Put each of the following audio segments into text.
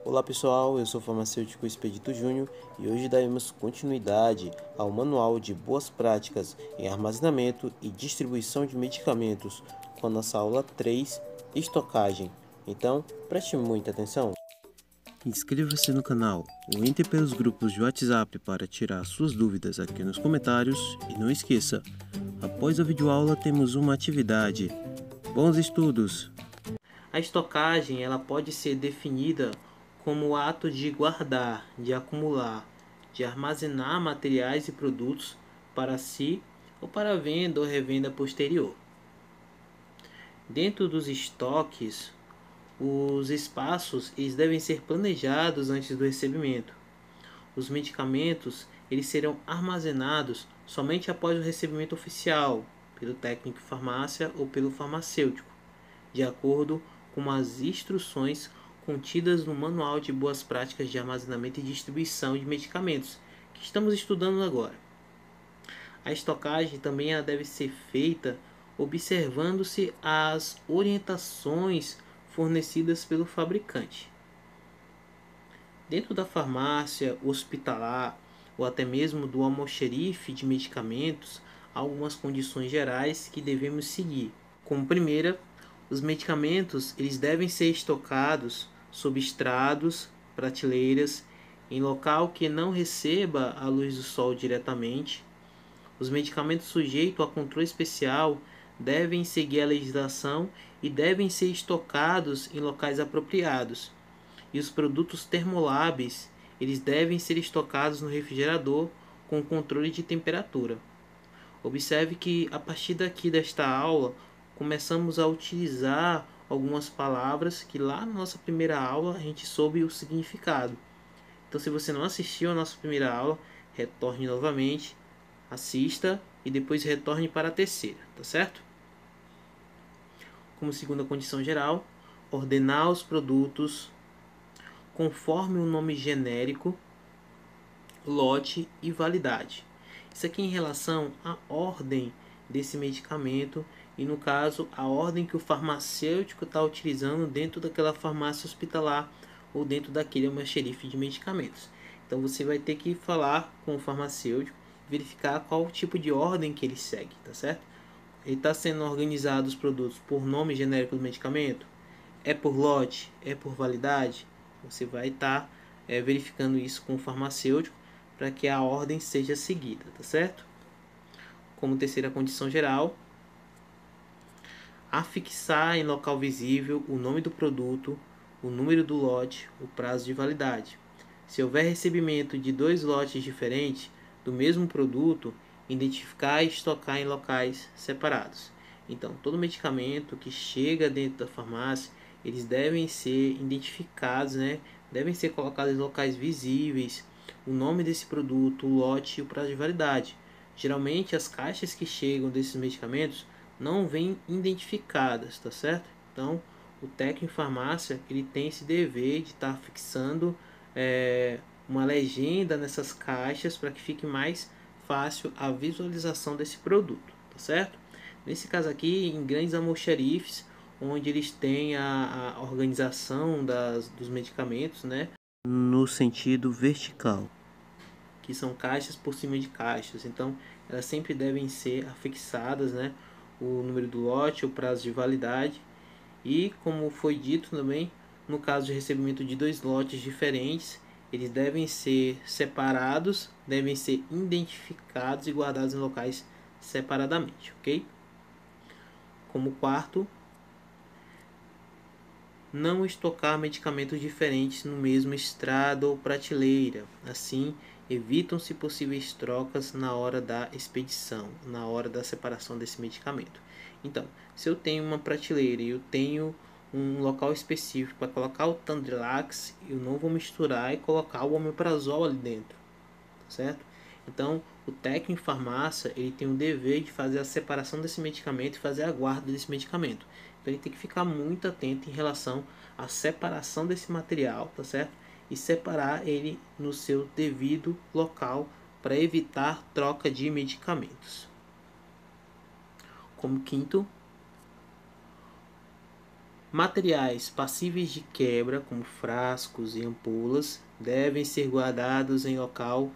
Olá pessoal, eu sou o farmacêutico Expedito Júnior e hoje daremos continuidade ao Manual de Boas Práticas em Armazenamento e Distribuição de Medicamentos com a nossa aula 3, Estocagem. Então, preste muita atenção. Inscreva-se no canal ou entre pelos grupos de WhatsApp para tirar suas dúvidas aqui nos comentários e não esqueça, após a videoaula temos uma atividade. Bons estudos! A estocagem ela pode ser definida como o ato de guardar, de acumular, de armazenar materiais e produtos para si ou para venda ou revenda posterior. Dentro dos estoques, os espaços eles devem ser planejados antes do recebimento. Os medicamentos eles serão armazenados somente após o recebimento oficial, pelo técnico de farmácia ou pelo farmacêutico, de acordo com as instruções contidas no Manual de Boas Práticas de Armazenamento e Distribuição de Medicamentos, que estamos estudando agora. A estocagem também deve ser feita observando-se as orientações fornecidas pelo fabricante. Dentro da farmácia hospitalar ou até mesmo do almoxerife de medicamentos, há algumas condições gerais que devemos seguir. Como primeira, os medicamentos eles devem ser estocados sob estrados, prateleiras, em local que não receba a luz do sol diretamente. Os medicamentos sujeitos a controle especial devem seguir a legislação e devem ser estocados em locais apropriados. E os produtos termoláveis eles devem ser estocados no refrigerador com controle de temperatura. Observe que a partir daqui desta aula começamos a utilizar algumas palavras que lá na nossa primeira aula a gente soube o significado. Então, se você não assistiu a nossa primeira aula, retorne novamente, assista e depois retorne para a terceira, tá certo? Como segunda condição geral, ordenar os produtos conforme o nome genérico, lote e validade. Isso aqui em relação à ordem desse medicamento e, no caso, a ordem que o farmacêutico está utilizando dentro daquela farmácia hospitalar ou dentro daquele almoxerife de medicamentos. Então, você vai ter que falar com o farmacêutico, verificar qual tipo de ordem que ele segue, tá certo? Ele está sendo organizado os produtos por nome genérico do medicamento? É por lote? É por validade? Você vai estar verificando isso com o farmacêutico para que a ordem seja seguida, tá certo? Como terceira condição geral, afixar em local visível o nome do produto, o número do lote, o prazo de validade. Se houver recebimento de 2 lotes diferentes do mesmo produto, identificar e estocar em locais separados. Então, todo medicamento que chega dentro da farmácia, eles devem ser identificados, né? Devem ser colocados em locais visíveis, o nome desse produto, o lote e o prazo de validade. Geralmente, as caixas que chegam desses medicamentos não vêm identificadas, tá certo? Então, o técnico em farmácia ele tem esse dever de estar fixando uma legenda nessas caixas para que fique mais fácil a visualização desse produto, tá certo? Nesse caso aqui, em grandes almoxarifes, onde eles têm a organização dos medicamentos, né, no sentido vertical, que são caixas por cima de caixas. Então, elas sempre devem ser afixadas, né, o número do lote, o prazo de validade. E, como foi dito também, no caso de recebimento de 2 lotes diferentes, eles devem ser separados, devem ser identificados e guardados em locais separadamente, ok? Como quarto, não estocar medicamentos diferentes no mesmo estrado ou prateleira. Assim, evitam-se possíveis trocas na hora da expedição, na hora da separação desse medicamento. Então, se eu tenho uma prateleira e eu tenho um local específico para colocar o Tandrilax, eu não vou misturar e colocar o omeprazol ali dentro, certo? Então, o técnico em farmácia ele tem o dever de fazer a separação desse medicamento e fazer a guarda desse medicamento. Então, ele tem que ficar muito atento em relação à separação desse material, tá certo? E separar ele no seu devido local para evitar troca de medicamentos. Como quinto, Materiais passíveis de quebra, como frascos e ampolas, devem ser guardados em local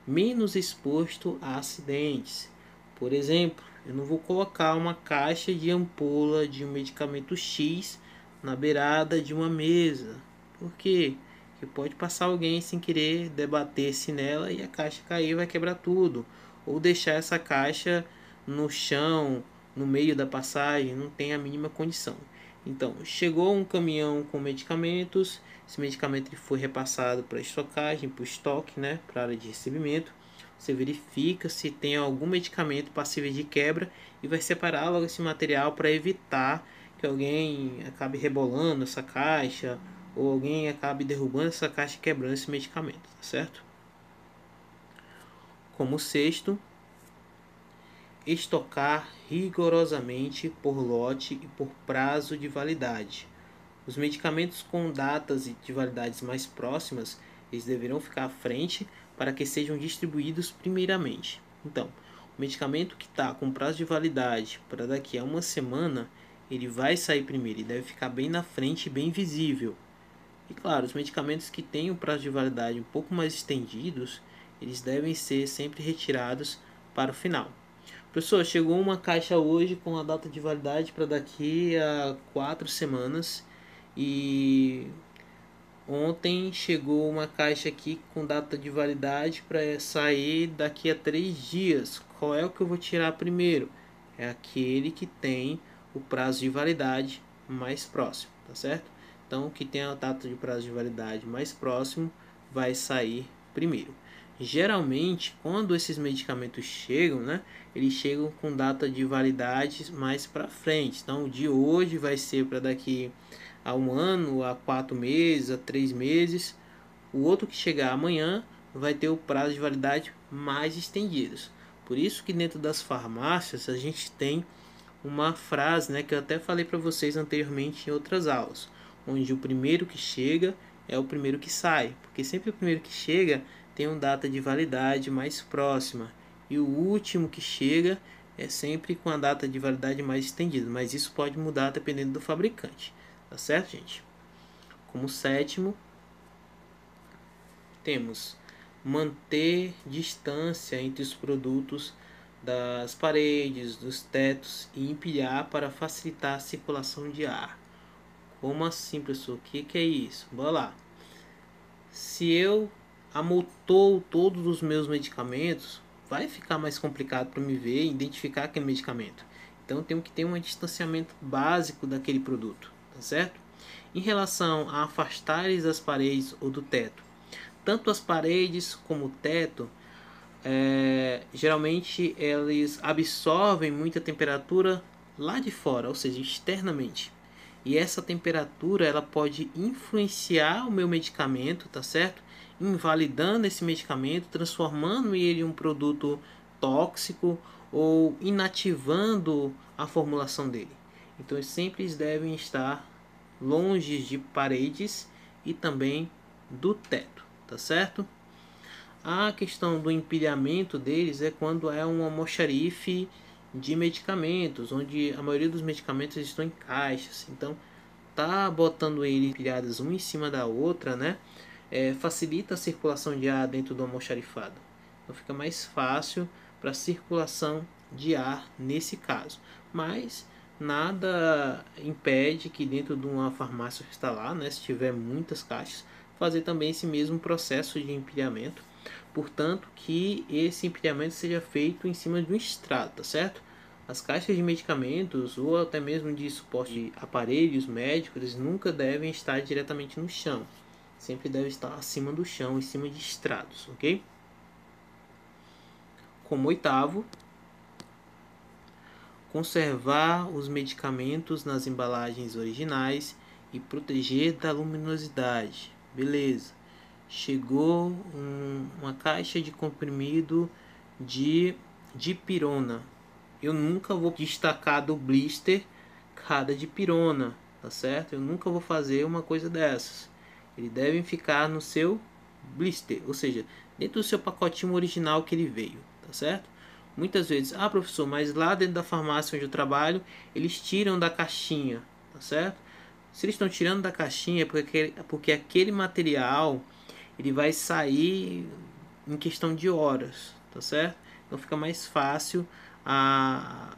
menos exposto a acidentes. Por exemplo, eu não vou colocar uma caixa de ampola de um medicamento X na beirada de uma mesa. Por quê? Porque pode passar alguém sem querer, debater-se nela e a caixa cair e vai quebrar tudo. Ou deixar essa caixa no chão, no meio da passagem, não tem a mínima condição. Então, chegou um caminhão com medicamentos, esse medicamento foi repassado para estocagem, para o estoque, né, para a área de recebimento. Você verifica se tem algum medicamento passível de quebra e vai separar logo esse material para evitar que alguém acabe rebolando essa caixa ou alguém acabe derrubando essa caixa e quebrando esse medicamento, tá certo? Como sexto, estocar rigorosamente por lote e por prazo de validade. Os medicamentos com datas de validades mais próximas, eles deverão ficar à frente para que sejam distribuídos primeiramente. Então, o medicamento que está com prazo de validade para daqui a uma semana, ele vai sair primeiro e deve ficar bem na frente e bem visível. E claro, os medicamentos que têm o prazo de validade um pouco mais estendidos, eles devem ser sempre retirados para o final. Professor, chegou uma caixa hoje com a data de validade para daqui a 4 semanas e ontem chegou uma caixa aqui com data de validade para sair daqui a 3 dias. Qual é o que eu vou tirar primeiro? É aquele que tem o prazo de validade mais próximo, tá certo? Então, o que tem a data de prazo de validade mais próximo vai sair primeiro. Geralmente, quando esses medicamentos chegam, né, eles chegam com data de validade mais para frente. Então, o de hoje vai ser para daqui a 1 ano, a 4 meses, a 3 meses. O outro que chegar amanhã vai ter o prazo de validade mais estendidos. Por isso que dentro das farmácias a gente tem uma frase, né, que eu até falei para vocês anteriormente em outras aulas, onde o primeiro que chega é o primeiro que sai, porque sempre o primeiro que chega tem uma data de validade mais próxima e o último que chega é sempre com a data de validade mais estendida, mas isso pode mudar dependendo do fabricante, tá certo, gente? Como sétimo, temos manter distância entre os produtos das paredes, dos tetos e empilhar para facilitar a circulação de ar. Como assim, professor? O que é isso? Bora lá. Se eu amontoo todos os meus medicamentos, vai ficar mais complicado para me ver e identificar aquele medicamento. Então, eu tenho que ter um distanciamento básico daquele produto, tá certo? Em relação a afastar as paredes ou do teto, tanto as paredes como o teto, geralmente eles absorvem muita temperatura lá de fora, ou seja, externamente. E essa temperatura ela pode influenciar o meu medicamento, tá certo? Invalidando esse medicamento, transformando ele em um produto tóxico ou inativando a formulação dele. Então, sempre eles devem estar longe de paredes e também do teto, tá certo? A questão do empilhamento deles é quando é um almoxarife de medicamentos, onde a maioria dos medicamentos estão em caixas. Então, tá botando eles empilhados uma em cima da outra, né? Facilita a circulação de ar dentro do almoxarifado. Então, fica mais fácil para a circulação de ar nesse caso. Mas nada impede que dentro de uma farmácia que está lá, né, se tiver muitas caixas, fazer também esse mesmo processo de empilhamento. Portanto, que esse empilhamento seja feito em cima de um estrado, tá certo? As caixas de medicamentos ou até mesmo de suporte de aparelhos médicos, eles nunca devem estar diretamente no chão. Sempre deve estar acima do chão, em cima de estrados, ok? Como oitavo, conservar os medicamentos nas embalagens originais e proteger da luminosidade. Beleza. Chegou uma caixa de comprimido de dipirona. Eu nunca vou destacar do blister cada dipirona, tá certo? Eu nunca vou fazer uma coisa dessas. Eles devem ficar no seu blister, ou seja, dentro do seu pacotinho original que ele veio, tá certo? Muitas vezes, professor, mas lá dentro da farmácia onde eu trabalho, eles tiram da caixinha, tá certo? Se eles estão tirando da caixinha, é porque aquele material ele vai sair em questão de horas, tá certo? Então fica mais fácil a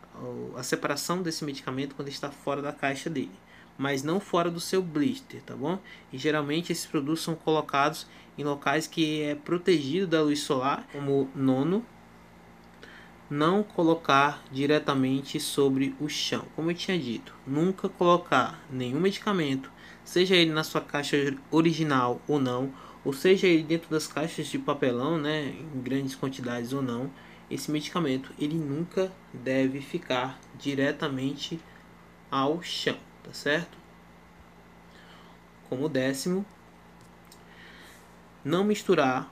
separação desse medicamento quando está fora da caixa dele, mas não fora do seu blister, tá bom? E geralmente esses produtos são colocados em locais que é protegido da luz solar, como nono, não colocar diretamente sobre o chão. Como eu tinha dito, nunca colocar nenhum medicamento, seja ele na sua caixa original ou não, ou seja ele dentro das caixas de papelão, né, em grandes quantidades ou não. Esse medicamento ele nunca deve ficar diretamente ao chão, tá certo? Como 10º, não misturar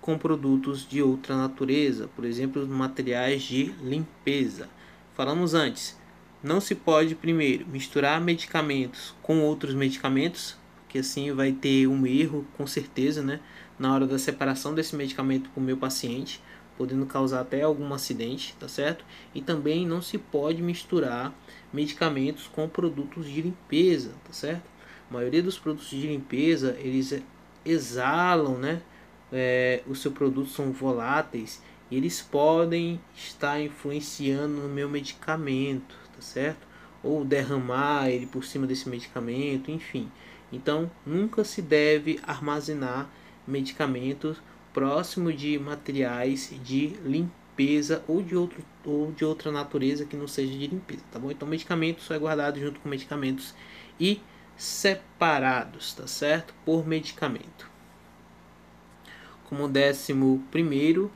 com produtos de outra natureza, por exemplo, materiais de limpeza. Falamos antes, não se pode primeiro misturar medicamentos com outros medicamentos, que assim vai ter um erro com certeza, né, na hora da separação desse medicamento para o meu paciente, podendo causar até algum acidente, tá certo? E também não se pode misturar medicamentos com produtos de limpeza, tá certo? A maioria dos produtos de limpeza, eles exalam, né, os seus produtos são voláteis e eles podem estar influenciando no meu medicamento, tá certo? Ou derramar ele por cima desse medicamento, enfim. Então, nunca se deve armazenar medicamentos próximo de materiais de limpeza ou de outra natureza que não seja de limpeza, tá bom? Então, medicamento só é guardado junto com medicamentos e separados, tá certo? Por medicamento. Como 11º,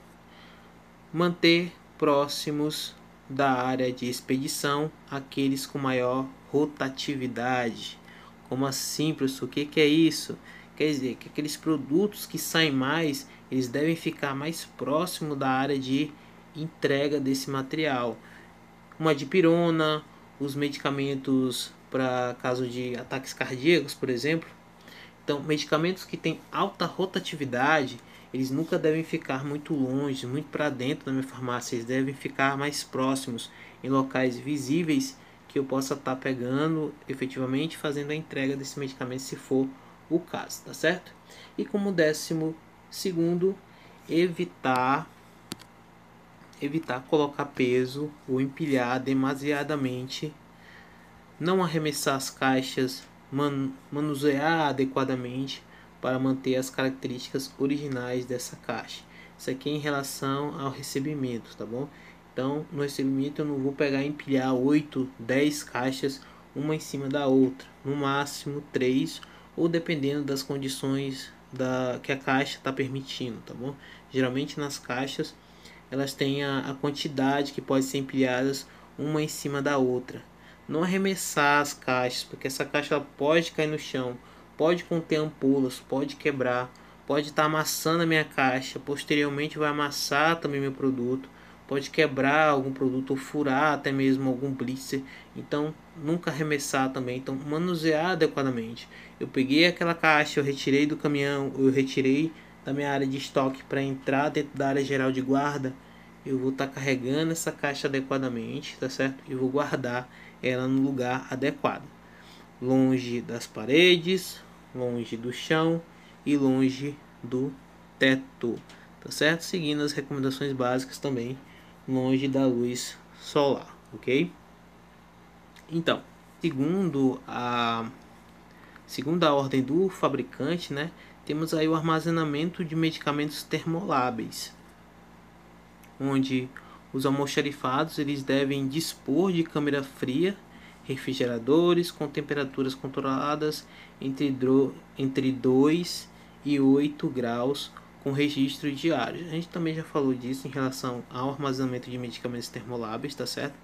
manter próximos da área de expedição aqueles com maior rotatividade. Como assim, professor? O que é isso? Quer dizer que aqueles produtos que saem mais, eles devem ficar mais próximo da área de entrega desse material. Uma dipirona, os medicamentos para caso de ataques cardíacos, por exemplo. Então, medicamentos que têm alta rotatividade, eles nunca devem ficar muito longe, muito para dentro da minha farmácia. Eles devem ficar mais próximos, em locais visíveis, que eu possa estar pegando, efetivamente fazendo a entrega desse medicamento, se for o caso, tá certo? E como 12º, evitar colocar peso ou empilhar demasiadamente, não arremessar as caixas, manusear adequadamente para manter as características originais dessa caixa. Isso aqui é em relação ao recebimento, tá bom? Então, no recebimento eu não vou pegar e empilhar 8, 10 caixas uma em cima da outra, no máximo 3, ou dependendo das condições que a caixa está permitindo, tá bom? Geralmente nas caixas elas têm a quantidade que pode ser empilhadas uma em cima da outra. Não arremessar as caixas, porque essa caixa pode cair no chão, pode conter ampolas, pode quebrar, pode estar amassando a minha caixa, posteriormente vai amassar também meu produto, pode quebrar algum produto ou furar até mesmo algum blister. Então nunca arremessar também, então manusear adequadamente. Eu peguei aquela caixa, eu retirei do caminhão, eu retirei da minha área de estoque para entrar dentro da área geral de guarda, eu vou estar carregando essa caixa adequadamente, tá certo? E vou guardar ela no lugar adequado, longe das paredes, longe do chão e longe do teto, tá certo? Seguindo as recomendações básicas também, longe da luz solar, ok? Então, segundo a ordem do fabricante, né, temos aí o armazenamento de medicamentos termoláveis, onde os almoxarifados eles devem dispor de câmara fria, refrigeradores com temperaturas controladas entre 2 e 8 graus com registro diário. A gente também já falou disso em relação ao armazenamento de medicamentos termoláveis, tá certo?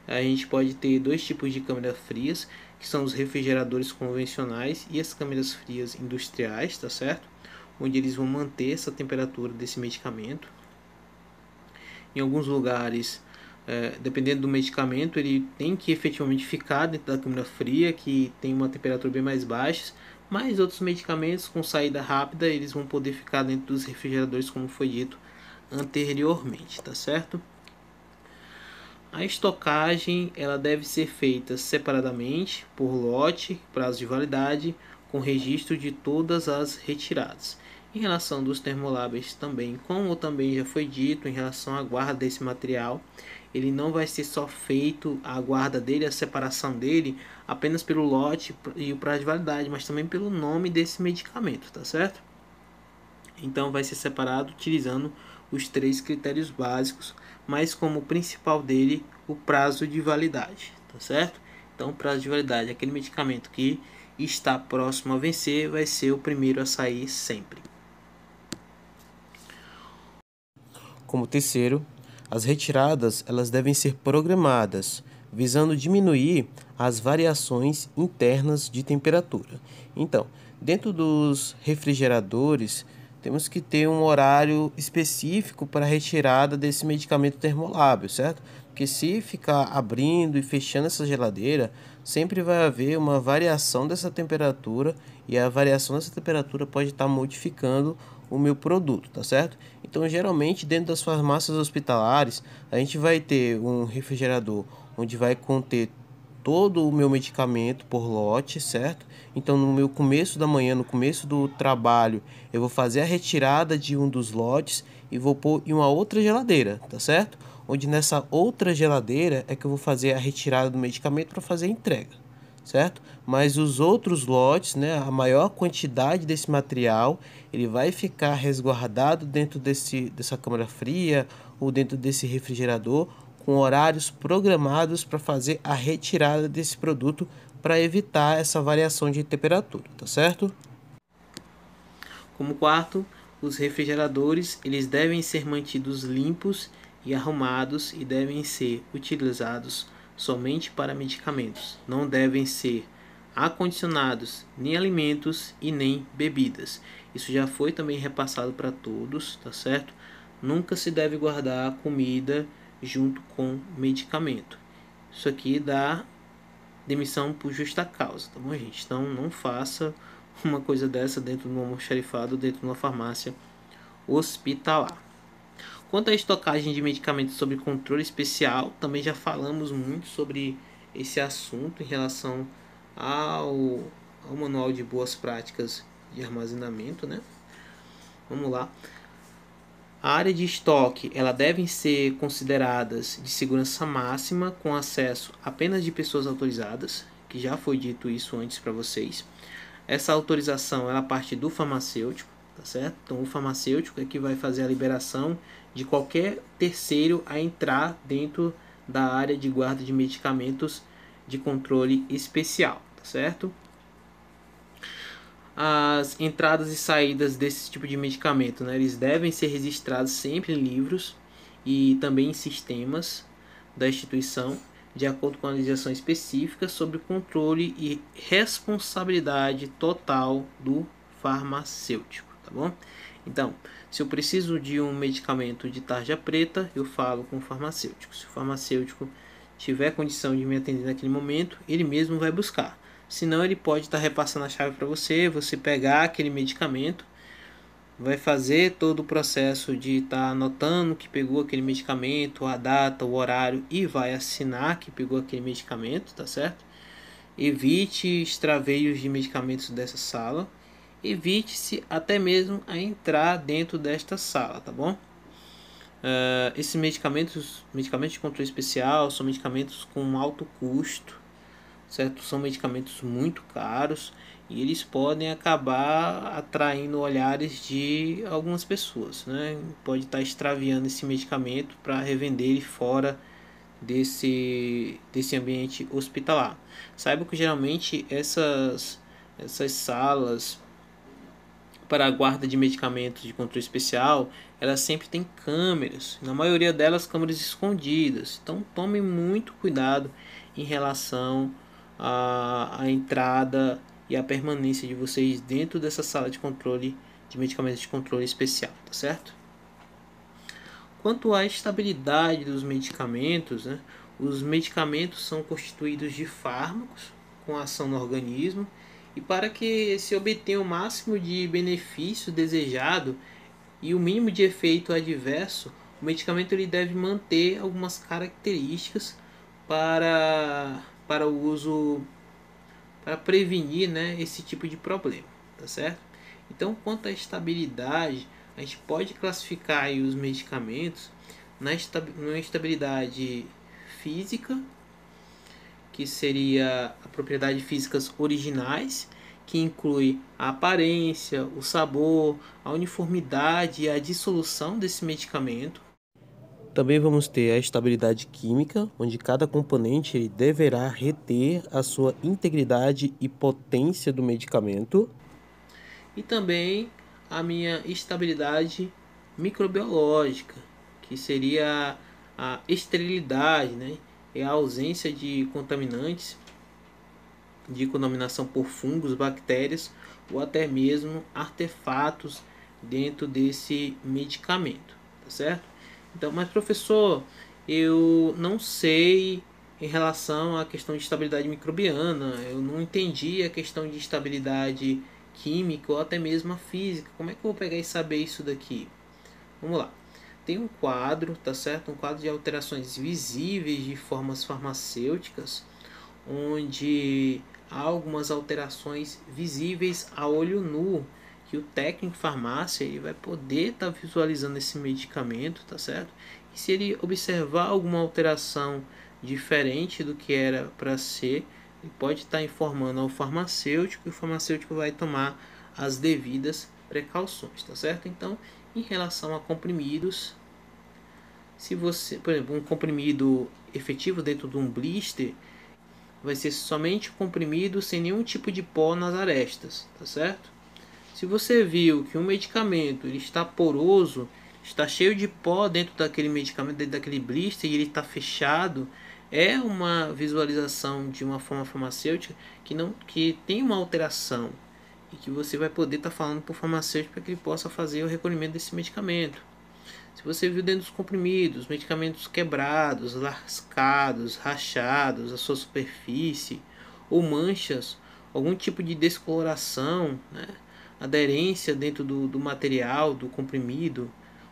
A gente pode ter dois tipos de câmeras frias, que são os refrigeradores convencionais e as câmeras frias industriais, tá certo? Onde eles vão manter essa temperatura desse medicamento. Em alguns lugares, dependendo do medicamento, ele tem que efetivamente ficar dentro da câmara fria, que tem uma temperatura bem mais baixa, mas outros medicamentos com saída rápida, eles vão poder ficar dentro dos refrigeradores, como foi dito anteriormente, tá certo? A estocagem ela deve ser feita separadamente, por lote, prazo de validade, com registro de todas as retiradas. Em relação dos termolábeis também, como também já foi dito, em relação à guarda desse material, ele não vai ser só feito a guarda dele, a separação dele, apenas pelo lote e o prazo de validade, mas também pelo nome desse medicamento, tá certo? Então vai ser separado utilizando os 3 critérios básicos, mas como principal dele o prazo de validade, tá certo? Então o prazo de validade, aquele medicamento que está próximo a vencer, vai ser o primeiro a sair sempre. Como terceiro, as retiradas elas devem ser programadas, visando diminuir as variações internas de temperatura. Então, dentro dos refrigeradores, temos que ter um horário específico para a retirada desse medicamento termolábil, certo? Porque se ficar abrindo e fechando essa geladeira, sempre vai haver uma variação dessa temperatura e a variação dessa temperatura pode estar modificando o meu produto, tá certo? Então, geralmente, dentro das farmácias hospitalares, a gente vai ter um refrigerador onde vai conter todo o meu medicamento por lote, certo? Então, no meu começo da manhã, no começo do trabalho, eu vou fazer a retirada de um dos lotes e vou pôr em uma outra geladeira, tá certo? Onde nessa outra geladeira é que eu vou fazer a retirada do medicamento para fazer a entrega, certo? Mas os outros lotes, né, a maior quantidade desse material, ele vai ficar resguardado dentro dessa câmara fria ou dentro desse refrigerador com horários programados para fazer a retirada desse produto para evitar essa variação de temperatura, tá certo? Como quarto, os refrigeradores eles devem ser mantidos limpos e arrumados e devem ser utilizados somente para medicamentos. Não devem ser acondicionados nem alimentos e nem bebidas. Isso já foi também repassado para todos, tá certo? Nunca se deve guardar comida junto com medicamento. Isso aqui dá demissão por justa causa, tá bom, gente? Então não faça uma coisa dessa dentro de um almoxarifado, dentro de uma farmácia hospitalar. Quanto à estocagem de medicamentos sob controle especial, também já falamos muito sobre esse assunto em relação ao manual de boas práticas de armazenamento, né? Vamos lá. A área de estoque, ela devem ser consideradas de segurança máxima com acesso apenas de pessoas autorizadas, que já foi dito isso antes para vocês. Essa autorização ela parte do farmacêutico, tá certo? Então o farmacêutico é que vai fazer a liberação de qualquer terceiro a entrar dentro da área de guarda de medicamentos de controle especial, tá certo? As entradas e saídas desse tipo de medicamento, né, eles devem ser registrados sempre em livros e também em sistemas da instituição, de acordo com a legislação específica sobre o controle e responsabilidade total do farmacêutico, tá bom? Então, se eu preciso de um medicamento de tarja preta, eu falo com o farmacêutico. Se o farmacêutico tiver condição de me atender naquele momento, ele mesmo vai buscar. Senão ele pode estar repassando a chave para você, você pegar aquele medicamento, vai fazer todo o processo de estar anotando que pegou aquele medicamento, a data, o horário e vai assinar que pegou aquele medicamento, tá certo? Evite extraveios de medicamentos dessa sala, evite-se até mesmo a entrar dentro desta sala, tá bom? Esses medicamentos de controle especial são medicamentos com alto custo, certo? São medicamentos muito caros e eles podem acabar atraindo olhares de algumas pessoas, né? Pode estar extraviando esse medicamento para revender ele fora desse ambiente hospitalar. Saiba que geralmente essas salas para a guarda de medicamentos de controle especial, elas sempre têm câmeras, na maioria delas câmeras escondidas. Então tome muito cuidado em relação à entrada e a permanência de vocês dentro dessa sala de controle de medicamentos de controle especial, tá certo? Quanto à estabilidade dos medicamentos, né, os medicamentos são constituídos de fármacos com ação no organismo e para que se obtenha o máximo de benefício desejado e o mínimo de efeito adverso, o medicamento ele deve manter algumas características para o uso, para prevenir, né, esse tipo de problema, tá certo? Então, quanto à estabilidade, a gente pode classificar aí os medicamentos na estabilidade física, que seria a propriedades físicas originais, que inclui a aparência, o sabor, a uniformidade e a dissolução desse medicamento. Também vamos ter a estabilidade química, onde cada componente ele deverá reter a sua integridade e potência do medicamento. E também a minha estabilidade microbiológica, que seria a esterilidade, né? É a ausência de contaminantes, de contaminação por fungos, bactérias ou até mesmo artefatos dentro desse medicamento, tá certo? Então, mas professor, eu não sei em relação à questão de estabilidade microbiana, eu não entendi a questão de estabilidade química ou até mesmo a física. Como é que eu vou pegar e saber isso daqui? Vamos lá. Tem um quadro, tá certo? Um quadro de alterações visíveis de formas farmacêuticas, onde há algumas alterações visíveis a olho nu, que o técnico de farmácia ele vai poder estar visualizando esse medicamento, tá certo? E se ele observar alguma alteração diferente do que era para ser, ele pode estar informando ao farmacêutico, e o farmacêutico vai tomar as devidas precauções, tá certo? Então, em relação a comprimidos, se você, por exemplo, um comprimido efetivo dentro de um blister, vai ser somente o comprimido sem nenhum tipo de pó nas arestas, tá certo? Se você viu que um medicamento ele está poroso, está cheio de pó dentro daquele medicamento, dentro daquele blister, e ele está fechado, é uma visualização de uma forma farmacêutica que tem uma alteração e que você vai poder estar falando para o farmacêutico para que ele possa fazer o recolhimento desse medicamento. Se você viu dentro dos comprimidos, medicamentos quebrados, lascados, rachados, a sua superfície, ou manchas, algum tipo de descoloração, né? Aderência dentro do material, do comprimido,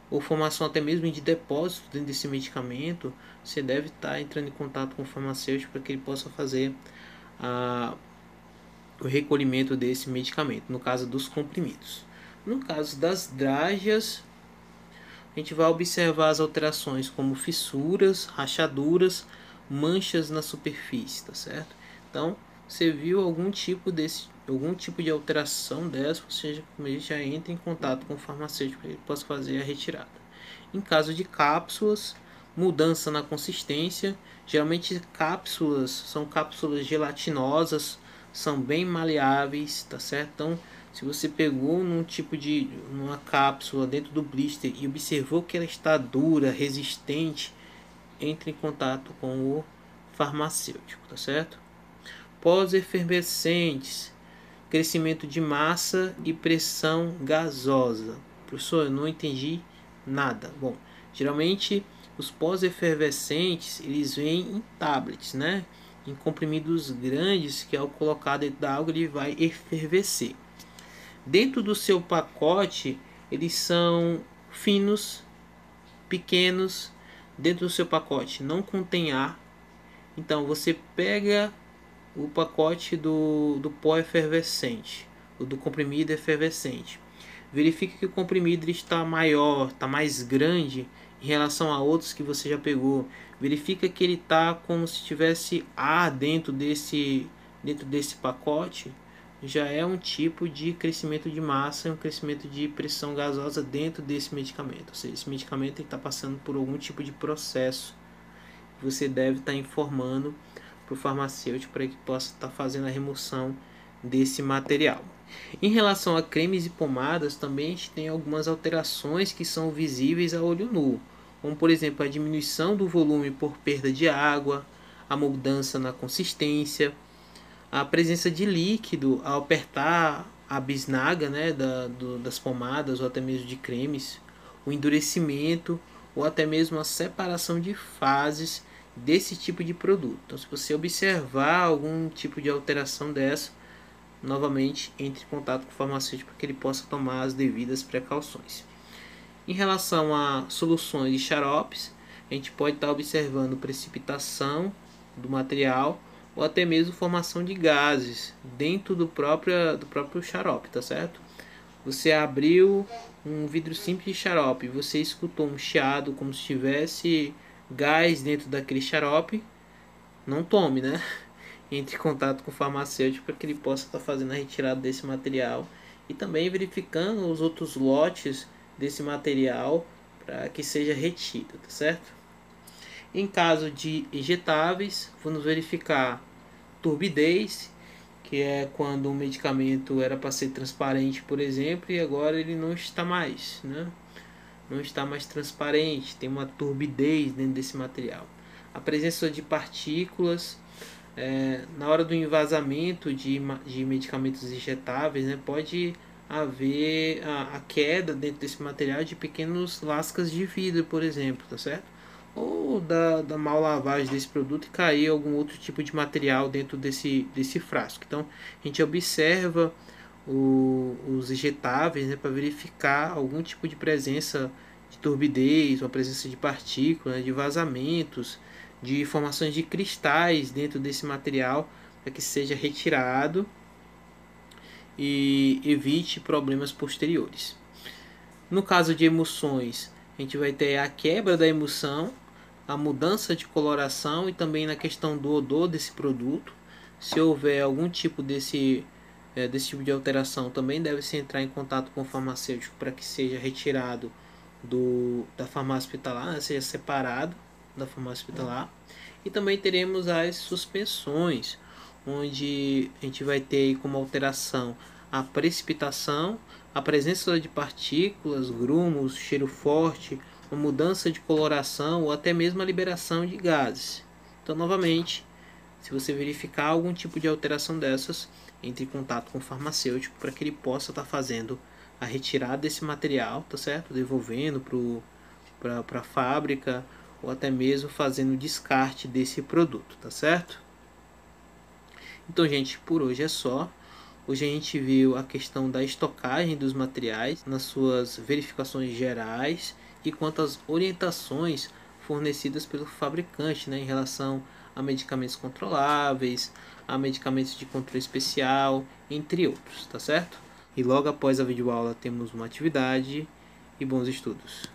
ou formação até mesmo de depósito dentro desse medicamento, você deve estar entrando em contato com o farmacêutico para que ele possa fazer o recolhimento desse medicamento, no caso dos comprimidos. No caso das drágeas, a gente vai observar as alterações como fissuras, rachaduras, manchas na superfície, tá certo? Então, você viu algum tipo de alteração dessa, você já entra em contato com o farmacêutico para que ele possa fazer a retirada. Em caso de cápsulas, mudança na consistência, geralmente cápsulas são cápsulas gelatinosas, são bem maleáveis, tá certo? Então, se você pegou numa cápsula dentro do blister e observou que ela está dura, resistente, entre em contato com o farmacêutico, tá certo? Pós-efervescentes, crescimento de massa e pressão gasosa. Professor, eu não entendi nada. Bom, geralmente os pós-efervescentes eles vêm em tablets, né? Em comprimidos grandes que ao colocar dentro da água ele vai efervescer. Dentro do seu pacote, eles são finos, pequenos. Dentro do seu pacote não contém ar. Então você pega o pacote do pó efervescente, ou do comprimido efervescente. Verifique que o comprimido está maior, está mais grande em relação a outros que você já pegou. Verifica que ele está como se tivesse ar dentro desse pacote. Já é um tipo de crescimento de massa e um crescimento de pressão gasosa dentro desse medicamento. Ou seja, esse medicamento está passando por algum tipo de processo. Você deve estar informando para o farmacêutico para que possa estar fazendo a remoção desse material. Em relação a cremes e pomadas, também a gente tem algumas alterações que são visíveis a olho nu, como por exemplo a diminuição do volume por perda de água, a mudança na consistência, a presença de líquido ao apertar a bisnaga, né, das pomadas ou até mesmo de cremes, o endurecimento ou até mesmo a separação de fases desse tipo de produto. Então, se você observar algum tipo de alteração dessa, novamente entre em contato com o farmacêutico para que ele possa tomar as devidas precauções. Em relação a soluções de xaropes, a gente pode estar observando precipitação do material ou até mesmo formação de gases dentro do próprio xarope, tá certo? Você abriu um vidro simples de xarope, você escutou um chiado como se tivesse gás dentro daquele xarope, não tome, né? Entre em contato com o farmacêutico para que ele possa estar fazendo a retirada desse material e também verificando os outros lotes desse material para que seja retido, tá certo? Em caso de injetáveis, vamos verificar turbidez, que é quando um medicamento era para ser transparente, por exemplo, e agora ele não está mais, né? Não está mais transparente, tem uma turbidez dentro desse material. A presença de partículas na hora do envasamento de medicamentos injetáveis, né, pode haver a queda dentro desse material de pequenos lascas de vidro, por exemplo, tá certo? Ou da mal lavagem desse produto e cair algum outro tipo de material dentro desse frasco. Então a gente observa os injetáveis, né, para verificar algum tipo de presença de turbidez, uma presença de partículas, né, de vazamentos, de formações de cristais dentro desse material para que seja retirado e evite problemas posteriores. No caso de emulsões, a gente vai ter a quebra da emulsão, a mudança de coloração e também na questão do odor desse produto. Se houver algum tipo desse tipo de alteração, também deve-se entrar em contato com o farmacêutico para que seja retirado da farmácia hospitalar, né, seja separado da farmácia hospitalar. E também teremos as suspensões, onde a gente vai ter como alteração a precipitação, a presença de partículas, grumos, cheiro forte, uma mudança de coloração ou até mesmo a liberação de gases. Então, novamente, se você verificar algum tipo de alteração dessas, entre em contato com o farmacêutico para que ele possa estar fazendo a retirada desse material, tá certo? Devolvendo para a fábrica ou até mesmo fazendo o descarte desse produto, tá certo? Então, gente, por hoje é só. Hoje a gente viu a questão da estocagem dos materiais nas suas verificações gerais e quanto às orientações fornecidas pelo fabricante, né, em relação a medicamentos controláveis, a medicamentos de controle especial, entre outros, tá certo? E logo após a videoaula temos uma atividade e bons estudos.